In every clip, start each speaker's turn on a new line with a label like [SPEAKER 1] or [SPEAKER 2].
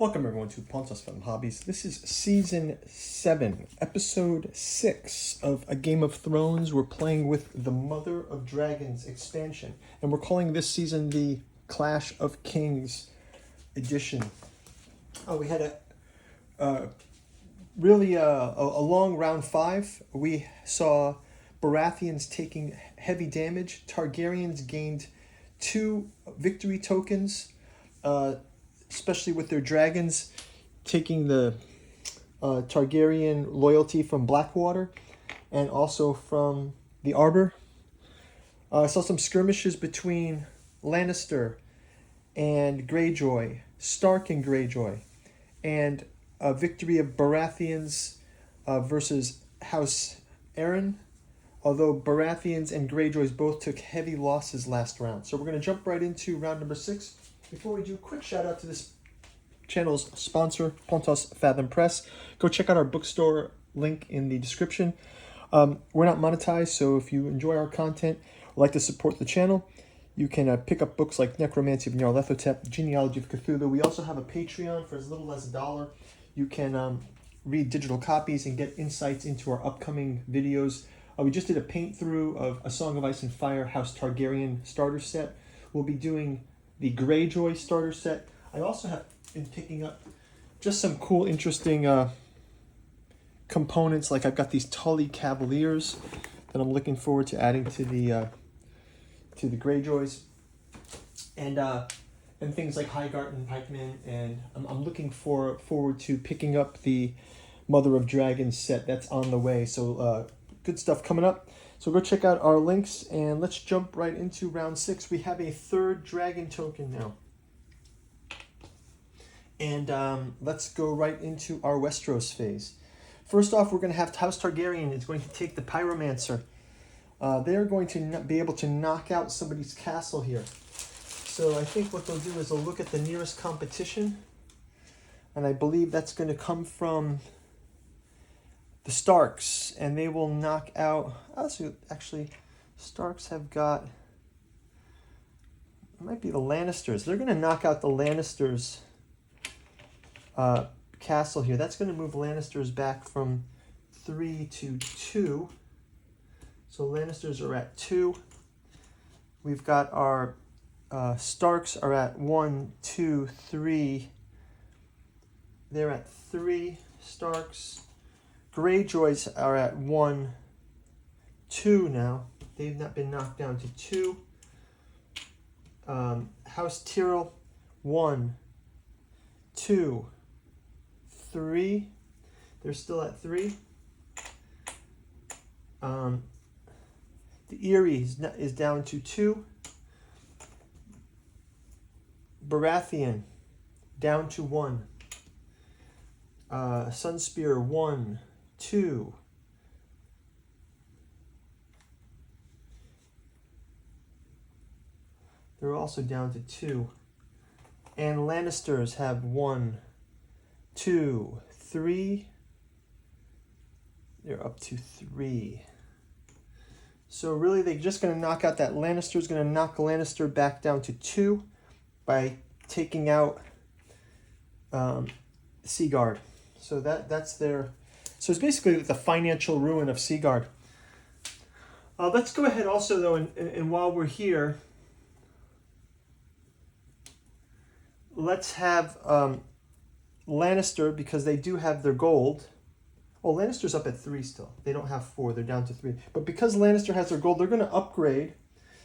[SPEAKER 1] Welcome everyone to Pontos Film Hobbies. This is Season 7, Episode 6 of A Game of Thrones. We're playing with the Mother of Dragons expansion, and we're calling this season the Clash of Kings edition. We had a long round 5. We saw Baratheons taking heavy damage. Targaryens gained 2 victory tokens, especially with their dragons, taking the Targaryen loyalty from Blackwater and also from the Arbor. I saw some skirmishes between Lannister and Greyjoy, Stark and Greyjoy, and a victory of Baratheons versus House Aaron, although Baratheons and Greyjoys both took heavy losses last round. So we're going to jump right into round number 6. Before we do, quick shout out to this channel's sponsor, Pontos Fathom Press. Go check out our bookstore, link in the description. We're not monetized, so if you enjoy our content or like to support the channel, you can pick up books like Necromancy of Nyarlathotep, Genealogy of Cthulhu. We also have a Patreon for as little as $1. You can read digital copies and get insights into our upcoming videos. We just did a paint through of A Song of Ice and Fire House Targaryen starter set. We'll be doing the Greyjoy starter set. I also have been picking up just some cool, interesting components. Like I've got these Tully Cavaliers that I'm looking forward to adding to the Greyjoys, and things like Highgarden and Pikemen. And I'm looking forward to picking up the Mother of Dragons set that's on the way. So good stuff coming up. So go check out our links, and let's jump right into round 6. We have a 3rd dragon token now. And let's go right into our Westeros phase. First off, we're going to have House Targaryen is going to take the Pyromancer. They're going to be able to knock out somebody's castle here. So I think what they'll do is they'll look at the nearest competition. And I believe that's going to come from the Starks, and they will knock out. Actually, Starks have got. It might be the Lannisters. They're going to knock out the Lannisters' castle here. That's going to move Lannisters back from 3 to 2. So Lannisters are at 2. We've got our Starks are at 1, 2, 3. They're at 3 Starks. Greyjoys are at 1, 2 now. They've not been knocked down to 2. House Tyrell, 1, 2, 3. They're still at 3. The Eyrie is down to 2. Baratheon down to 1. Sunspear 1, 2. They're also down to 2. And Lannisters have 1, 2, 3. They're up to 3. So really they're just going to knock out that Lannister. Is going to knock Lannister back down to 2 by taking out Seaguard. So that's their. So it's basically the financial ruin of Seaguard. Let's go ahead also though, and while we're here, let's have Lannister, because they do have their gold. Oh, Lannister's up at 3 still. They don't have 4. They're down to 3. But because Lannister has their gold, they're going to upgrade.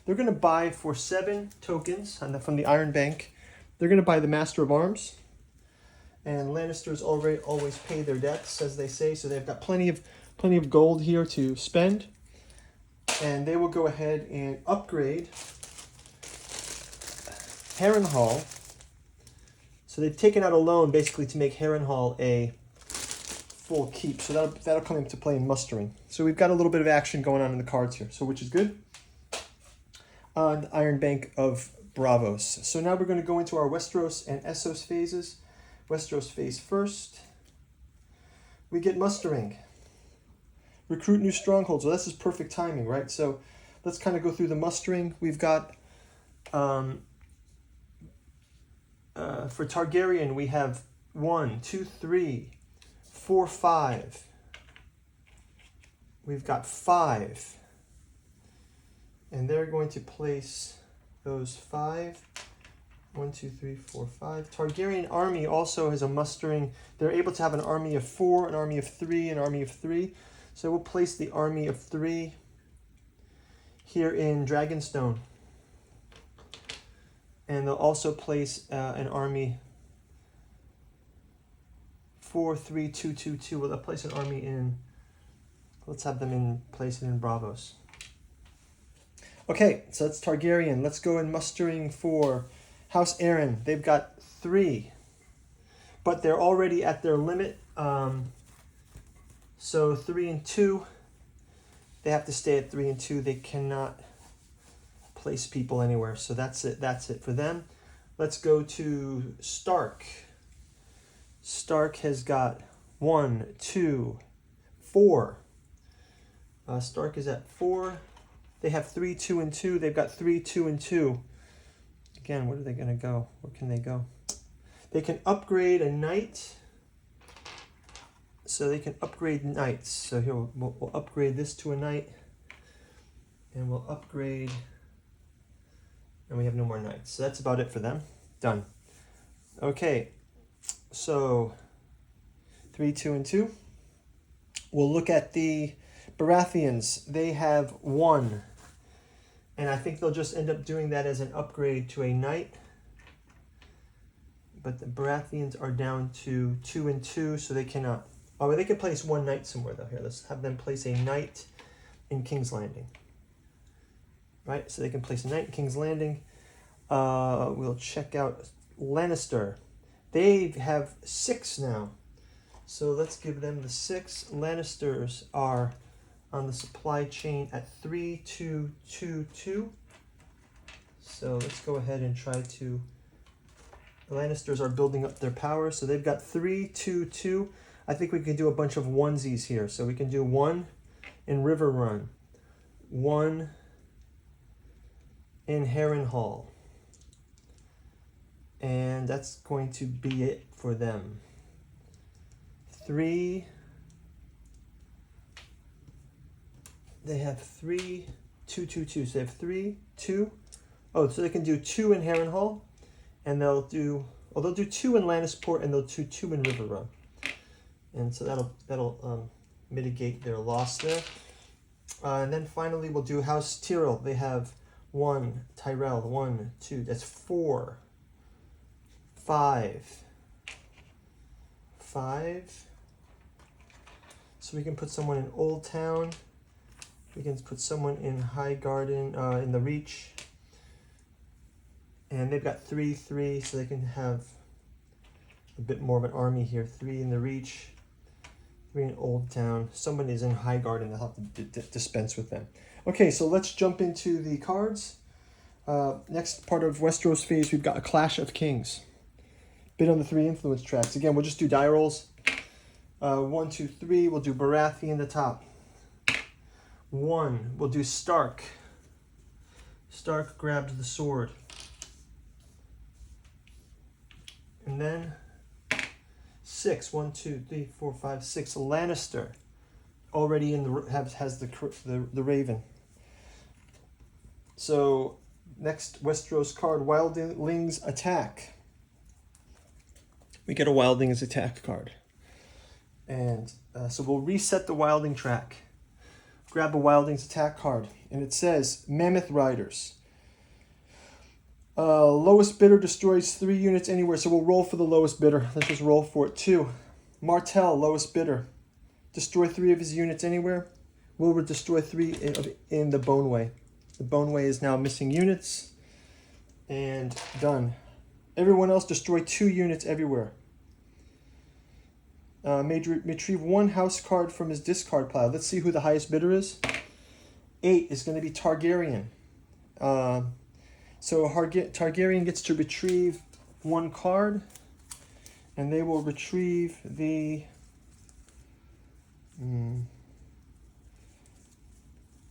[SPEAKER 1] They're going to buy for 7 tokens from the Iron Bank. They're going to buy the Master of Arms. And Lannisters always pay their debts, as they say. So they've got plenty of gold here to spend. And they will go ahead and upgrade Harrenhal. So they've taken out a loan basically to make Harrenhal a full keep. So that'll come into play in mustering. So we've got a little bit of action going on in the cards here, so which is good. The Iron Bank of Bravos. So now we're going to go into our Westeros and Essos phases. Westeros phase first. We get mustering. Recruit new strongholds. Well, this is perfect timing, right? So let's kind of go through the mustering. We've got for Targaryen, we have 1, 2, 3, 4, 5. We've got 5. And they're going to place those 5. 1, 2, 3, 4, 5. Targaryen army also has a mustering. They're able to have an army of 4, an army of 3, an army of 3. So we'll place the army of 3 here in Dragonstone. And they'll also place an army 4, 3, 2, 2, 2. Well, they'll place an army in. Let's have them place it in Bravos. Okay, so that's Targaryen. Let's go in mustering for House Aaron. They've got 3, but they're already at their limit. So 3 and 2, they have to stay at 3 and 2. They cannot place people anywhere. So that's it. That's it for them. Let's go to Stark. Stark has got 1, 2, 4. Stark is at 4. They have 3, 2, and 2. They've got 3, 2, and 2. Again, where are they going to go? Where can they go? They can upgrade a knight. So they can upgrade knights. So here we'll upgrade this to a knight. And we'll upgrade. And we have no more knights. So that's about it for them. Done. Okay. So 3, 2, and 2. We'll look at the Baratheons. They have 1. And I think they'll just end up doing that as an upgrade to a knight. But the Baratheons are down to 2 and 2, so they cannot. Oh, they could place 1 knight somewhere, though. Here, let's have them place a knight in King's Landing. Right, so they can place a knight in King's Landing. We'll check out Lannister. They have 6 now. So let's give them the 6. Lannisters are on the supply chain at 3, 2, 2, 2. So let's go ahead and try to. The Lannisters are building up their power. So they've got 3, 2, 2. I think we can do a bunch of onesies here. So we can do 1 in River Run, 1 in Harrenhal. And that's going to be it for them. 3. They have 3, 2, 2, 2. So they have 3, 2. Oh, so they can do 2 in Harrenhal, and they'll do 2 in Lannisport, and they'll do 2 in River Run. And so that'll mitigate their loss there. And then finally we'll do House Tyrell. They have 1 Tyrell, 1, 2. That's 4, 5, 5. So we can put someone in Old Town. We can put someone in High Garden, in the Reach. And they've got 3, 3, so they can have a bit more of an army here. 3 in the Reach, 3 in Old Town. Someone is in High Garden, they'll have to dispense with them. Okay, so let's jump into the cards. Next part of Westeros phase, we've got a Clash of Kings. Bit on the 3 influence tracks. Again, we'll just do die rolls. 1, 2, 3, we'll do Baratheon in the top. 1, we'll do Stark. Stark grabs the sword. And then 6, 1, 2, 3, 4, 5, 6. Lannister already in the has the Raven. So next Westeros card, Wildlings Attack. We get a Wildlings Attack card. And so we'll reset the Wildling track. Grab a Wildlings Attack card. And it says Mammoth Riders. Lowest bidder destroys 3 units anywhere. So we'll roll for the lowest bidder. Let's just roll for it. 2. Martell, lowest bidder. Destroy 3 of his units anywhere. We'll destroy 3 in the Boneway. The Boneway is now missing units. And done. Everyone else destroy 2 units everywhere. May retrieve 1 house card from his discard pile. Let's see who the highest bidder is. 8 is going to be Targaryen. So Targaryen gets to retrieve 1 card. And they will retrieve the...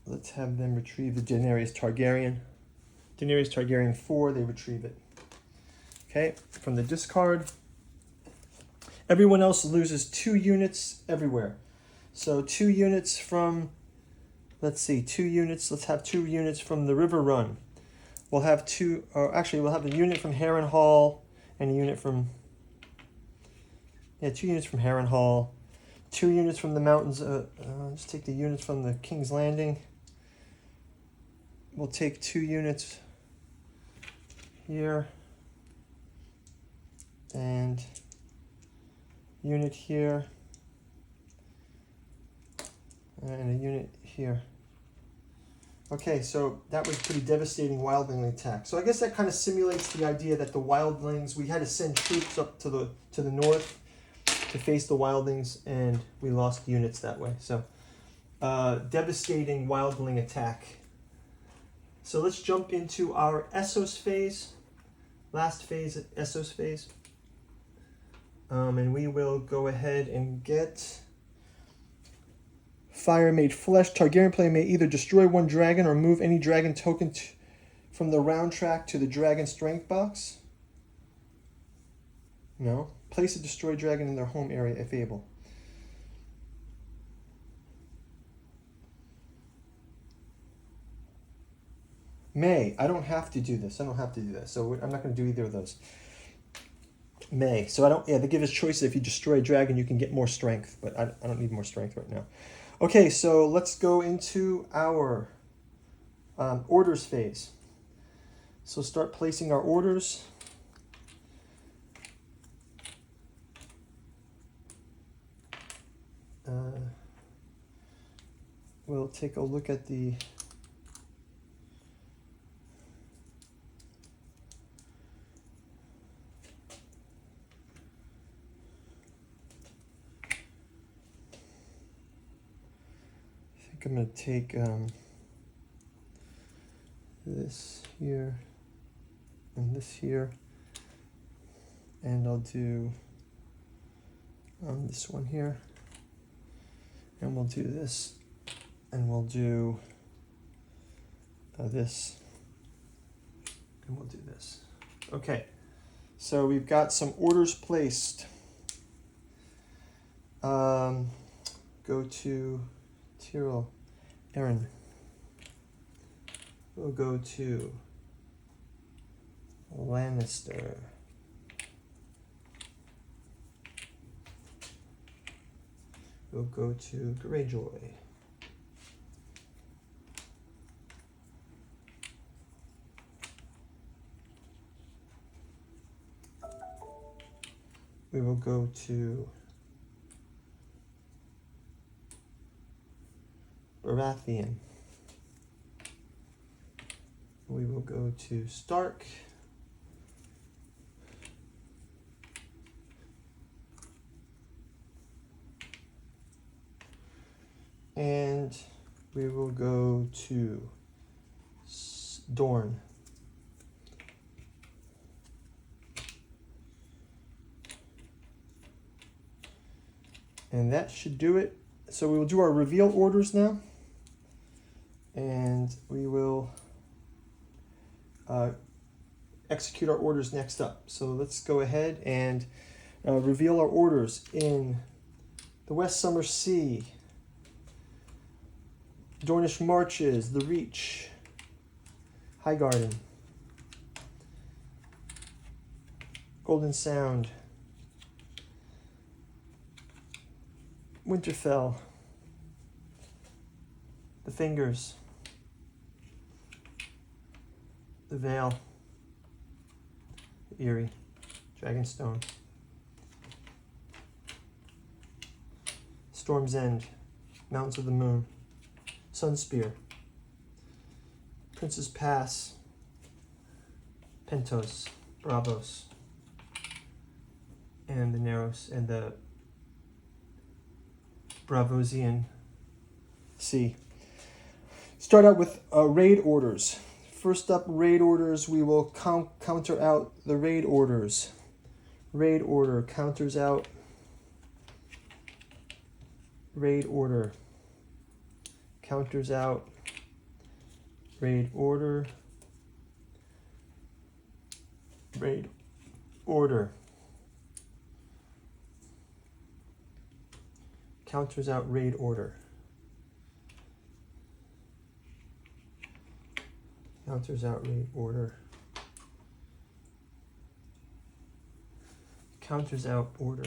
[SPEAKER 1] let's have them retrieve the Daenerys Targaryen. Daenerys Targaryen 4, they retrieve it. Okay, from the discard. Everyone else loses 2 units everywhere. So 2 units from, let's see, 2 units. Let's have 2 units from the River Run. We'll have 2, or actually we'll have a unit from Heron Hall and a unit from, 2 units from Heron Hall. 2 units from the mountains. Let's take the units from the King's Landing. We'll take 2 units here. And unit here. And a unit here. Okay, so that was pretty devastating wildling attack. So I guess that kind of simulates the idea that the wildlings, we had to send troops up to the north to face the wildlings, and we lost units that way. So devastating wildling attack. So let's jump into our Essos phase, last phase, Essos phase. And we will go ahead and get Fire Made Flesh. Targaryen player may either destroy 1 dragon or move any dragon token from the round track to the dragon strength box. No. Place a destroyed dragon in their home area if able. May. I don't have to do this. I don't have to do that. So I'm not going to do either of those. May. So I don't, they give us choices. If you destroy a dragon, you can get more strength, but I don't need more strength right now. Okay, so let's go into our orders phase. So start placing our orders. We'll take a look at the I'm going to take this here and this here, and I'll do this one here, and we'll do this, and we'll do this, and we'll do this. Okay, so we've got some orders placed. Go to Tyrell. Aaron. We'll go to Lannister. We'll go to Greyjoy. We will go to Baratheon. We will go to Stark. And we will go to Dorne. And that should do it. So we will do our reveal orders now. And we will execute our orders next up. So let's go ahead and reveal our orders in the West Summer Sea, Dornish Marches, The Reach, Highgarden, Golden Sound, Winterfell, The Fingers, The Vale, Eyrie, Dragonstone, Storm's End, Mountains of the Moon, Sunspear, Prince's Pass, Pentos, Bravos, and the Narrows, and the Bravosian Sea. Start out with raid orders. First up, raid orders. We will counter out the raid orders. Raid order counters out raid order. Counters out raid order. Raid order. Counters out raid order. Counters out raid order. Counters out order.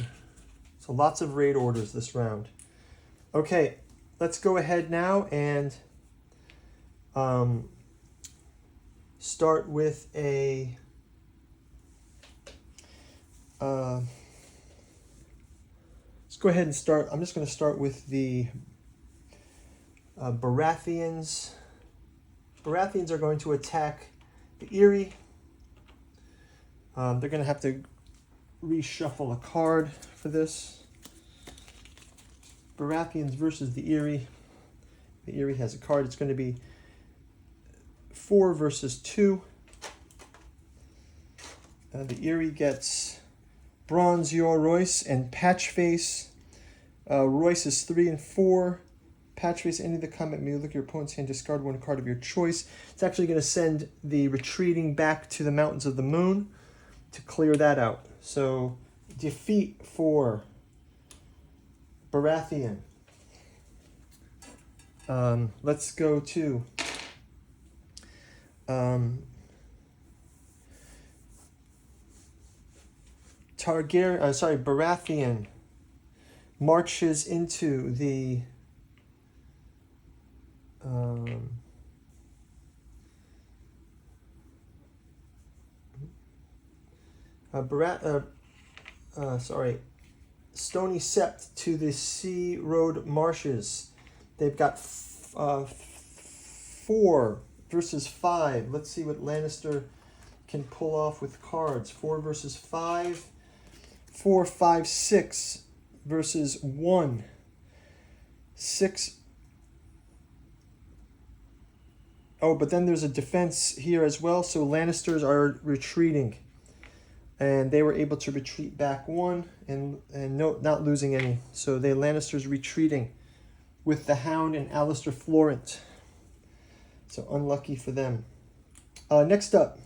[SPEAKER 1] So lots of raid orders this round. Okay, let's go ahead now and start with a let's go ahead and start. I'm just going to start with the Baratheons. Baratheons are going to attack the Eyrie. They're going to have to reshuffle a card for this. Baratheons versus the Eyrie. The Eyrie has a card. It's going to be 4 versus 2. The Eyrie gets Bronze Yor Royce and Patchface. Royce is 3 and 4. Patchface, any of the combat may look at your opponent's hand, discard one card of your choice. It's actually going to send the retreating back to the Mountains of the Moon to clear that out. So, defeat for Baratheon. Let's go to Baratheon marches into the Stony Sept to the Sea Road Marshes. They've got 4 versus 5. Let's see what Lannister can pull off with cards. 4 versus 5. 4, 5, 6 versus 1. 6. Oh, but then there's a defense here as well. So Lannisters are retreating. And they were able to retreat back 1 and not losing any. So the Lannisters retreating with the Hound and Alistair Florent. So unlucky for them. Next up,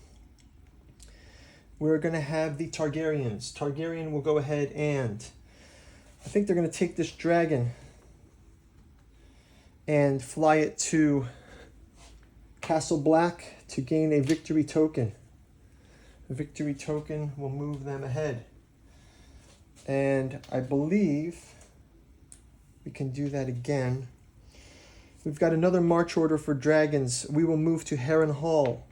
[SPEAKER 1] we're going to have the Targaryens. Targaryen will go ahead and I think they're going to take this dragon and fly it to Castle Black to gain a victory token. The victory token will move them ahead. And I believe we can do that again. We've got another march order for dragons. We will move to Harrenhal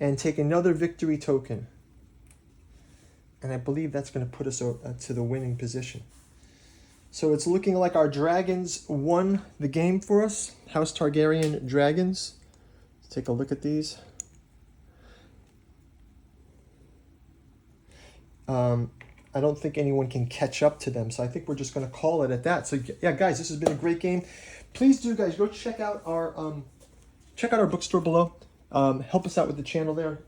[SPEAKER 1] and take another victory token. And I believe that's going to put us to the winning position. So it's looking like our dragons won the game for us. House Targaryen dragons. Let's take a look at these. I don't think anyone can catch up to them, so I think we're just going to call it at that. So yeah, guys, this has been a great game. Please do, guys, go check out our bookstore below. Help us out with the channel there.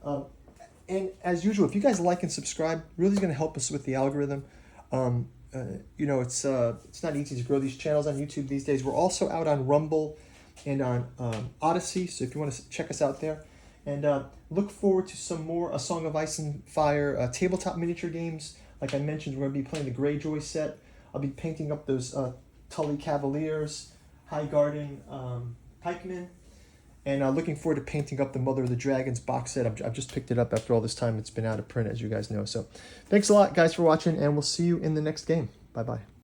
[SPEAKER 1] And as usual, if you guys like and subscribe, really going to help us with the algorithm. It's not easy to grow these channels on YouTube these days. We're also out on Rumble and on Odyssey, so if you want to check us out there. And look forward to some more A Song of Ice and Fire tabletop miniature games. Like I mentioned, we're going to be playing the Greyjoy set. I'll be painting up those Tully Cavaliers, Highgarden Pikemen. And looking forward to painting up the Mother of the Dragons box set. I've just picked it up after all this time. It's been out of print, as you guys know. So thanks a lot, guys, for watching, and we'll see you in the next game. Bye-bye.